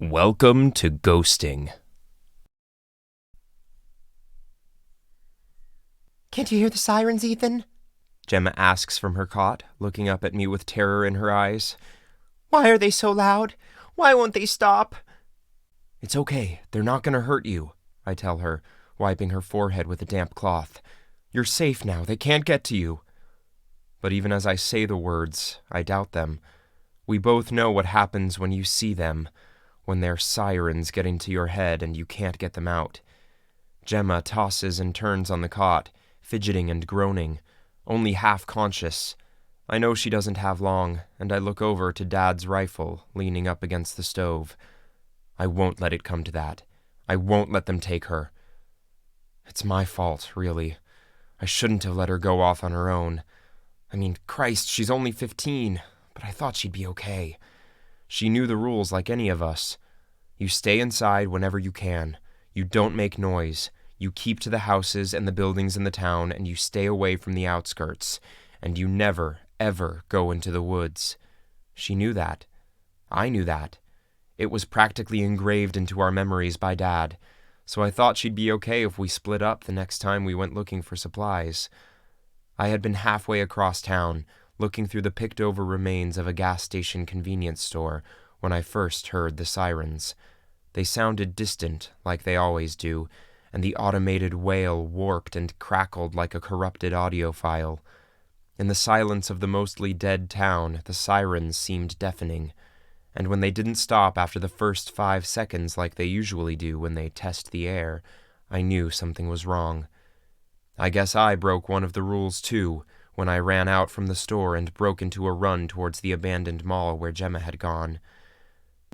Welcome to ghosting. Can't you hear the sirens, Ethan? Gemma asks from her cot, looking up at me with terror in her eyes. Why are they so loud? Why won't they stop? It's okay, they're not going to hurt you, I tell her, wiping her forehead with a damp cloth. You're safe now, they can't get to you. But even as I say the words, I doubt them. We both know what happens when you see them, when their sirens get into your head and you can't get them out. Gemma tosses and turns on the cot, fidgeting and groaning, only half conscious. I know she doesn't have long, and I look over to Dad's rifle leaning up against the stove. I won't let it come to that. I won't let them take her. It's my fault, really. I shouldn't have let her go off on her own. I mean, Christ, she's only 15, but I thought she'd be okay. She knew the rules like any of us. You stay inside whenever you can. You don't make noise. You keep to the houses and the buildings in the town, and you stay away from the outskirts. And you never, ever go into the woods. She knew that. I knew that. It was practically engraved into our memories by Dad, so I thought she'd be okay if we split up the next time we went looking for supplies. I had been halfway across town, looking through the picked-over remains of a gas station convenience store, when I first heard the sirens. They sounded distant, like they always do, and the automated wail warped and crackled like a corrupted audio file. In the silence of the mostly dead town, the sirens seemed deafening, and when they didn't stop after the first 5 seconds like they usually do when they test the air, I knew something was wrong. I guess I broke one of the rules too, when I ran out from the store and broke into a run towards the abandoned mall where Gemma had gone.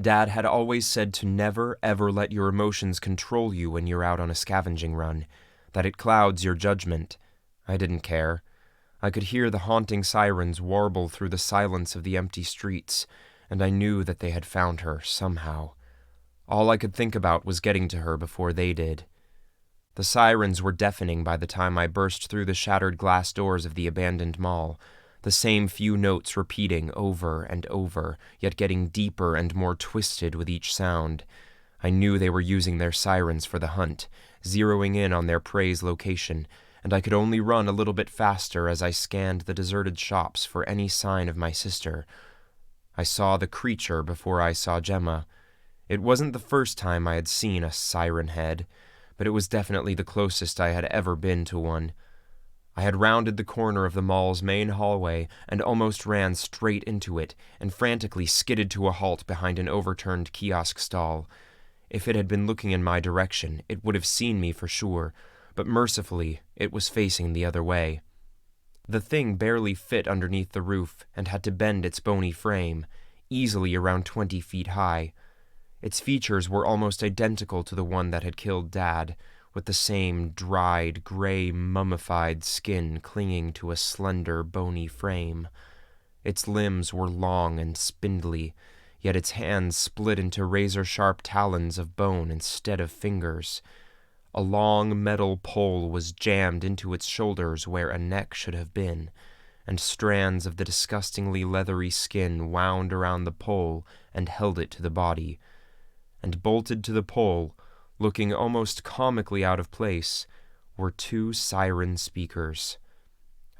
Dad had always said to never, ever let your emotions control you when you're out on a scavenging run, that it clouds your judgment. I didn't care. I could hear the haunting sirens warble through the silence of the empty streets, and I knew that they had found her somehow. All I could think about was getting to her before they did. The sirens were deafening by the time I burst through the shattered glass doors of the abandoned mall, the same few notes repeating over and over, yet getting deeper and more twisted with each sound. I knew they were using their sirens for the hunt, zeroing in on their prey's location, and I could only run a little bit faster as I scanned the deserted shops for any sign of my sister. I saw the creature before I saw Gemma. It wasn't the first time I had seen a siren head, but it was definitely the closest I had ever been to one. I had rounded the corner of the mall's main hallway and almost ran straight into it, and frantically skidded to a halt behind an overturned kiosk stall. If it had been looking in my direction, it would have seen me for sure, but mercifully, it was facing the other way. The thing barely fit underneath the roof and had to bend its bony frame, easily around 20 feet high. Its features were almost identical to the one that had killed Dad, with the same dried, gray, mummified skin clinging to a slender, bony frame. Its limbs were long and spindly, yet its hands split into razor-sharp talons of bone instead of fingers. A long metal pole was jammed into its shoulders where a neck should have been, and strands of the disgustingly leathery skin wound around the pole and held it to the body. And bolted to the pole, looking almost comically out of place, were 2 siren speakers.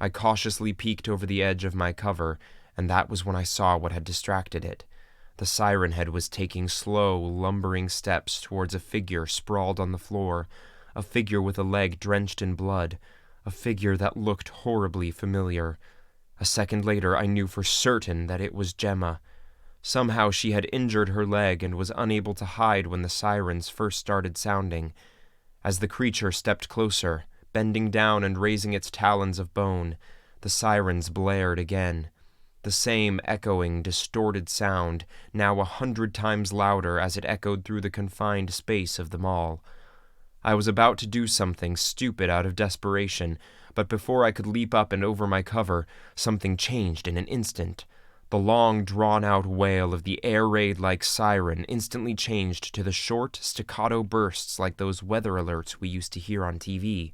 I cautiously peeked over the edge of my cover, and that was when I saw what had distracted it. The siren head was taking slow, lumbering steps towards a figure sprawled on the floor, a figure with a leg drenched in blood, a figure that looked horribly familiar. A second later, I knew for certain that it was Gemma. Somehow she had injured her leg and was unable to hide when the sirens first started sounding. As the creature stepped closer, bending down and raising its talons of bone, the sirens blared again. The same echoing, distorted sound, now 100 times louder as it echoed through the confined space of the mall. I was about to do something stupid out of desperation, but before I could leap up and over my cover, something changed in an instant. The long, drawn-out wail of the air raid-like siren instantly changed to the short, staccato bursts like those weather alerts we used to hear on TV.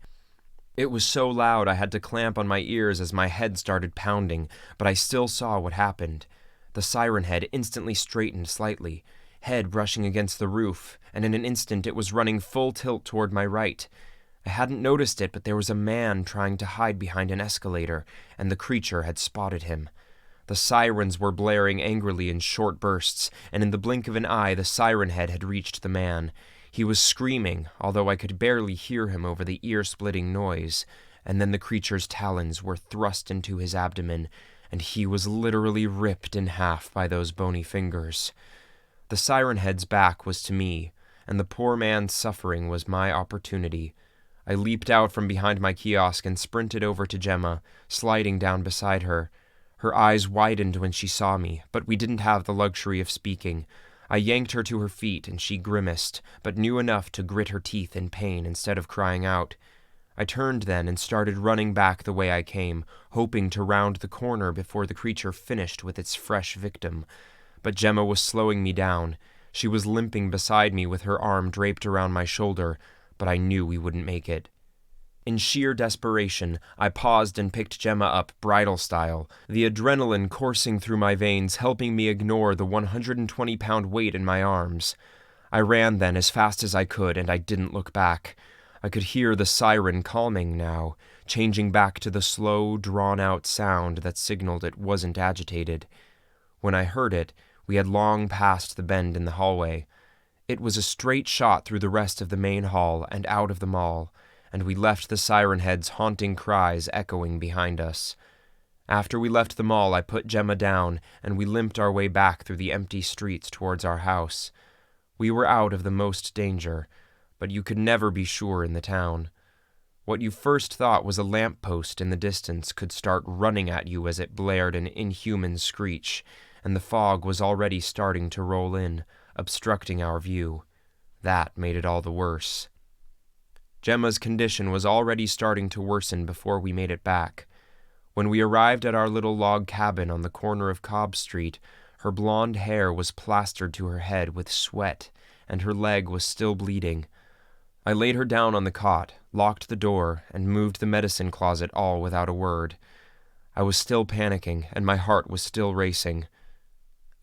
It was so loud I had to clamp on my ears as my head started pounding, but I still saw what happened. The siren head instantly straightened slightly.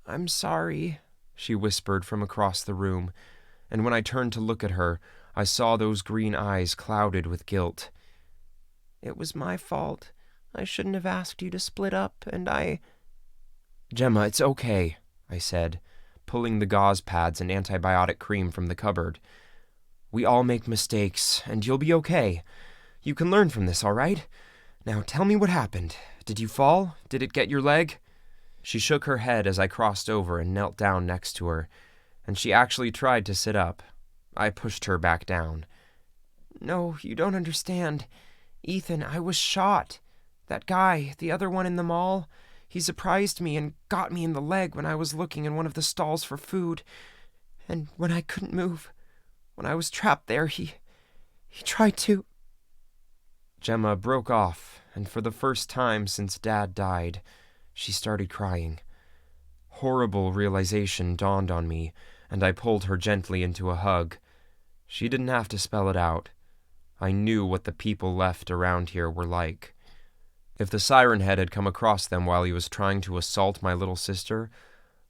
"I'm sorry," she whispered from across the room, and when I turned to look at her, I saw those green eyes clouded with guilt. "It was my fault. I shouldn't have asked you to split up, and I—" "Gemma, it's okay," I said, pulling the gauze pads and antibiotic cream from the cupboard. "We all make mistakes, and you'll be okay. You can learn from this, all right? Now tell me what happened. Did you fall? Did it get your leg?" She shook her head as I crossed over and knelt down next to her, and she actually tried to sit up. I pushed her back down. "No, you don't understand. Ethan, I was shot. That guy, the other one in the mall, he surprised me and got me in the leg when I was looking in one of the stalls for food. And when I couldn't move, when I was trapped there, he tried to—" Gemma broke off, and for the first time since Dad died, she started crying. Horrible realization dawned on me, and I pulled her gently into a hug. She didn't have to spell it out. I knew what the people left around here were like. If the siren head had come across them while he was trying to assault my little sister,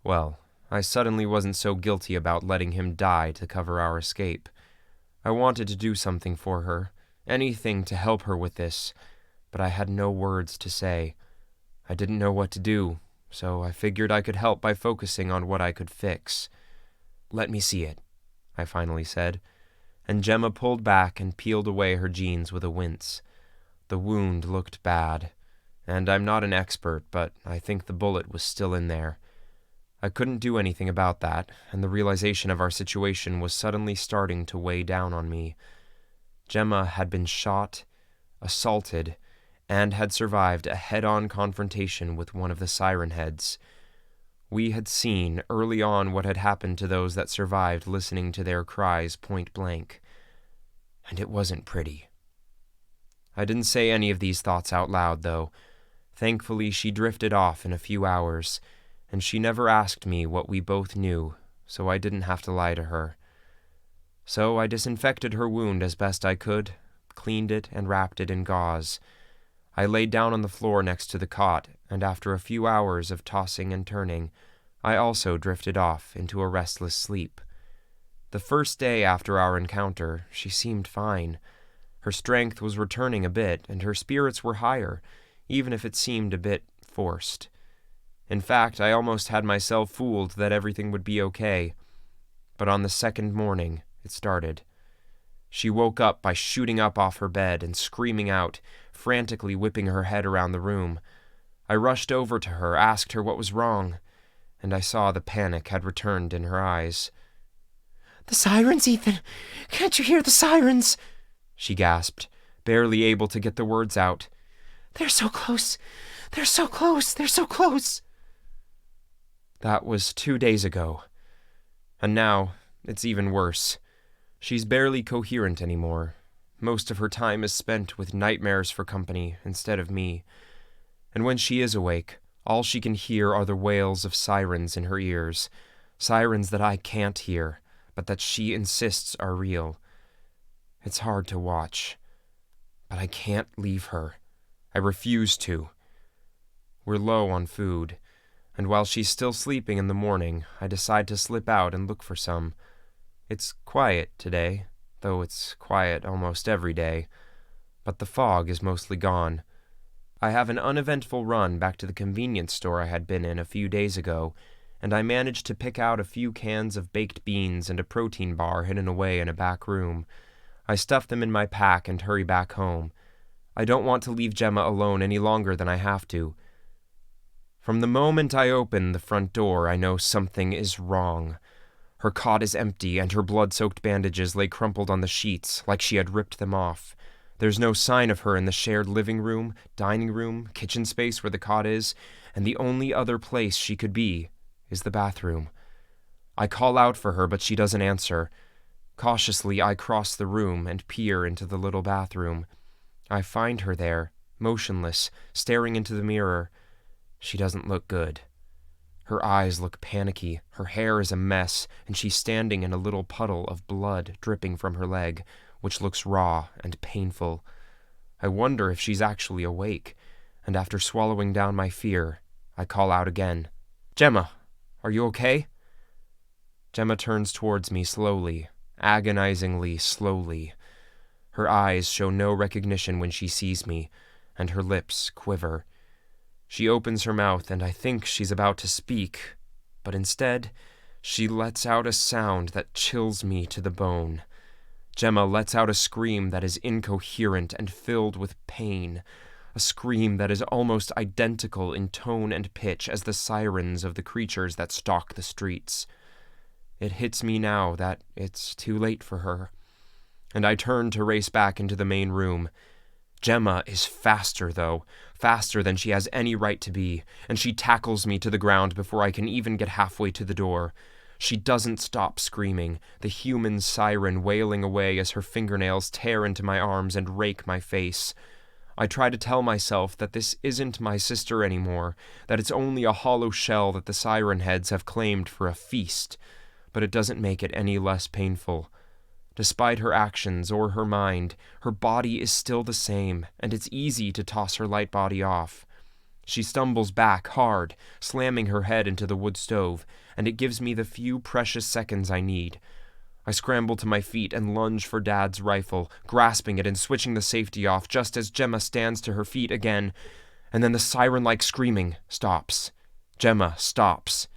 well, I suddenly wasn't so guilty about letting him die to cover our escape. I wanted to do something for her, anything to help her with this, but I had no words to say. I didn't know what to do, so I figured I could help by focusing on what I could fix. "Let me see it," I finally said, and Gemma pulled back and peeled away her jeans with a wince. The wound looked bad, and I'm not an expert, but I think the bullet was still in there. I couldn't do anything about that, and the realization of our situation was suddenly starting to weigh down on me. Gemma had been shot, assaulted, and had survived a head-on confrontation with one of the siren heads. We had seen early on what had happened to those that survived listening to their cries point blank, and it wasn't pretty. I didn't say any of these thoughts out loud, though. Thankfully, she drifted off in a few hours, and she never asked me what we both knew, so I didn't have to lie to her. So I disinfected her wound as best I could, cleaned it, and wrapped it in gauze. I laid down on the floor next to the cot, and after a few hours of tossing and turning, I also drifted off into a restless sleep. The first day after our encounter, she seemed fine. Her strength was returning a bit, and her spirits were higher, even if it seemed a bit forced. In fact, I almost had myself fooled that everything would be okay. But on the second morning, it started. She woke up by shooting up off her bed and screaming out, frantically whipping her head around the room. I rushed over to her, asked her what was wrong, and I saw the panic had returned in her eyes. "The sirens, Ethan! Can't you hear the sirens?" she gasped, barely able to get the words out. "They're so close! They're so close! They're so close!" That was 2 days ago. And now, it's even worse. She's barely coherent anymore. Most of her time is spent with nightmares for company instead of me. And when she is awake, all she can hear are the wails of sirens in her ears. Sirens that I can't hear, but that she insists are real. It's hard to watch. But I can't leave her. I refuse to. We're low on food, and while she's still sleeping in the morning, I decide to slip out and look for some. It's quiet today, though it's quiet almost every day, but the fog is mostly gone. I have an uneventful run back to the convenience store I had been in a few days ago, and I managed to pick out a few cans of baked beans and a protein bar hidden away in a back room. I stuff them in my pack and hurry back home. I don't want to leave Gemma alone any longer than I have to. From the moment I open the front door, I know something is wrong. Her cot is empty, and her blood-soaked bandages lay crumpled on the sheets, like she had ripped them off. There's no sign of her in the shared living room, dining room, kitchen space where the cot is, and the only other place she could be is the bathroom. I call out for her, but she doesn't answer. Cautiously, I cross the room and peer into the little bathroom. I find her there, motionless, staring into the mirror. She doesn't look good. Her eyes look panicky, her hair is a mess, and she's standing in a little puddle of blood dripping from her leg, which looks raw and painful. I wonder if she's actually awake, and after swallowing down my fear, I call out again. "Gemma, are you okay?" Gemma turns towards me slowly, agonizingly slowly. Her eyes show no recognition when she sees me, and her lips quiver. She opens her mouth, and I think she's about to speak, but instead, she lets out a sound that chills me to the bone. Gemma lets out a scream that is incoherent and filled with pain, a scream that is almost identical in tone and pitch as the sirens of the creatures that stalk the streets. It hits me now that it's too late for her, and I turn to race back into the main room. Gemma is faster, though, faster than she has any right to be, and she tackles me to the ground before I can even get halfway to the door. She doesn't stop screaming, the human siren wailing away as her fingernails tear into my arms and rake my face. I try to tell myself that this isn't my sister anymore, that it's only a hollow shell that the siren heads have claimed for a feast, but it doesn't make it any less painful. Despite her actions or her mind, her body is still the same, and it's easy to toss her light body off. She stumbles back hard, slamming her head into the wood stove, and it gives me the few precious seconds I need. I scramble to my feet and lunge for Dad's rifle, grasping it and switching the safety off just as Gemma stands to her feet again, and then the siren-like screaming stops. Gemma stops.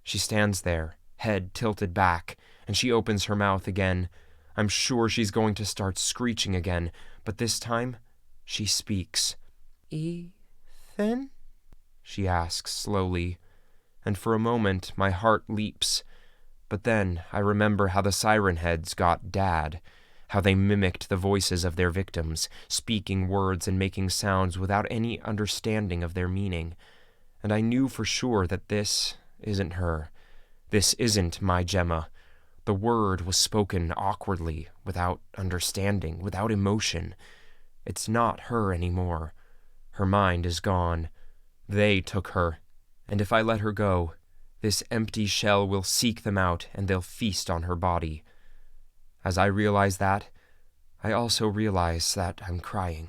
She stands there, head tilted back, and she opens her mouth again. I'm sure she's going to start screeching again, but this time, she speaks. "Ethan?" she asks slowly, and for a moment my heart leaps. But then I remember how the siren heads got Dad, how they mimicked the voices of their victims, speaking words and making sounds without any understanding of their meaning. And I knew for sure that this isn't her. This isn't my Gemma. The word was spoken awkwardly, without understanding, without emotion. It's not her anymore. Her mind is gone. They took her, and if I let her go, this empty shell will seek them out and they'll feast on her body. As I realize that, I also realize that I'm crying.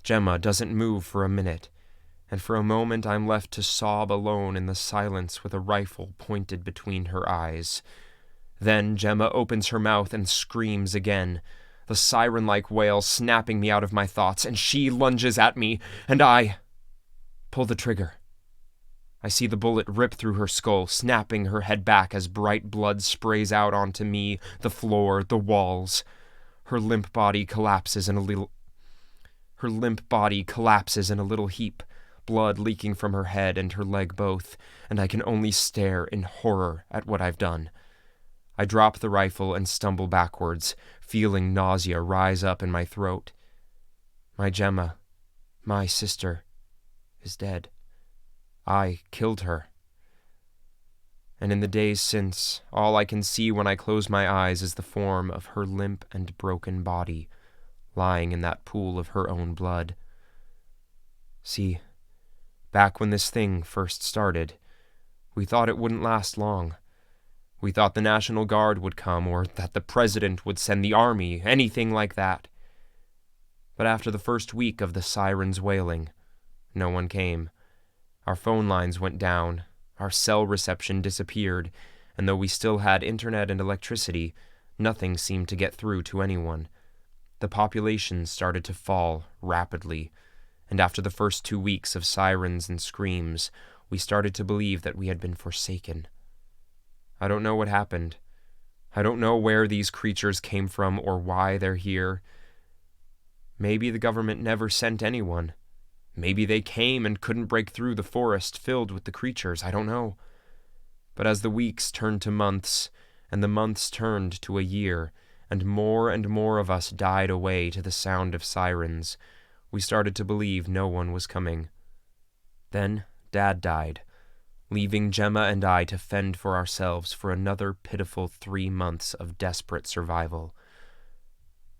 Gemma doesn't move for a minute, and for a moment I'm left to sob alone in the silence with a rifle pointed between her eyes. Then Gemma opens her mouth and screams again, the siren-like wail snapping me out of my thoughts, and she lunges at me, and I pull the trigger. I see the bullet rip through her skull, snapping her head back as bright blood sprays out onto me, the floor, the walls. Her limp body collapses in a little heap, blood leaking from her head and her leg both, and I can only stare in horror at what I've done. I drop the rifle and stumble backwards, feeling nausea rise up in my throat. My Gemma, my sister, is dead. I killed her. And in the days since, all I can see when I close my eyes is the form of her limp and broken body, lying in that pool of her own blood. See, back when this thing first started, we thought it wouldn't last long. We thought the National Guard would come, or that the president would send the army, anything like that. But after the first week of the sirens wailing, no one came. Our phone lines went down, our cell reception disappeared, and though we still had internet and electricity, nothing seemed to get through to anyone. The population started to fall rapidly, and after the first 2 weeks of sirens and screams, we started to believe that we had been forsaken. I don't know what happened. I don't know where these creatures came from or why they're here. Maybe the government never sent anyone. Maybe they came and couldn't break through the forest filled with the creatures. I don't know. But as the weeks turned to months, and the months turned to a year, and more of us died away to the sound of sirens, we started to believe no one was coming. Then Dad died, leaving Gemma and I to fend for ourselves for another pitiful 3 months of desperate survival.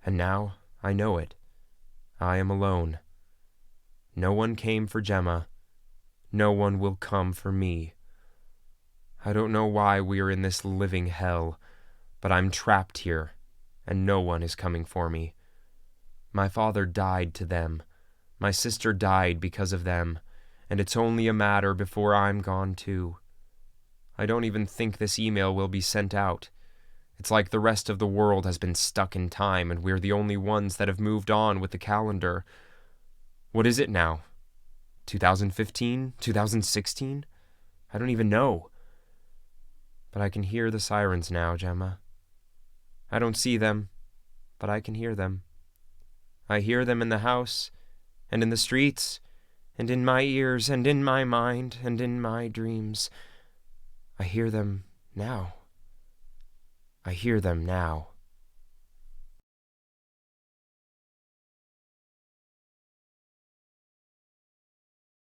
And now I know it. I am alone. No one came for Gemma. No one will come for me. I don't know why we're in this living hell, but I'm trapped here, and no one is coming for me. My father died to them. My sister died because of them, and it's only a matter before I'm gone too. I don't even think this email will be sent out. It's like the rest of the world has been stuck in time, and we're the only ones that have moved on with the calendar. What is it now? 2015? 2016? I don't even know. But I can hear the sirens now, Gemma. I don't see them, but I can hear them. I hear them in the house, and in the streets, and in my ears, and in my mind, and in my dreams. I hear them now. I hear them now.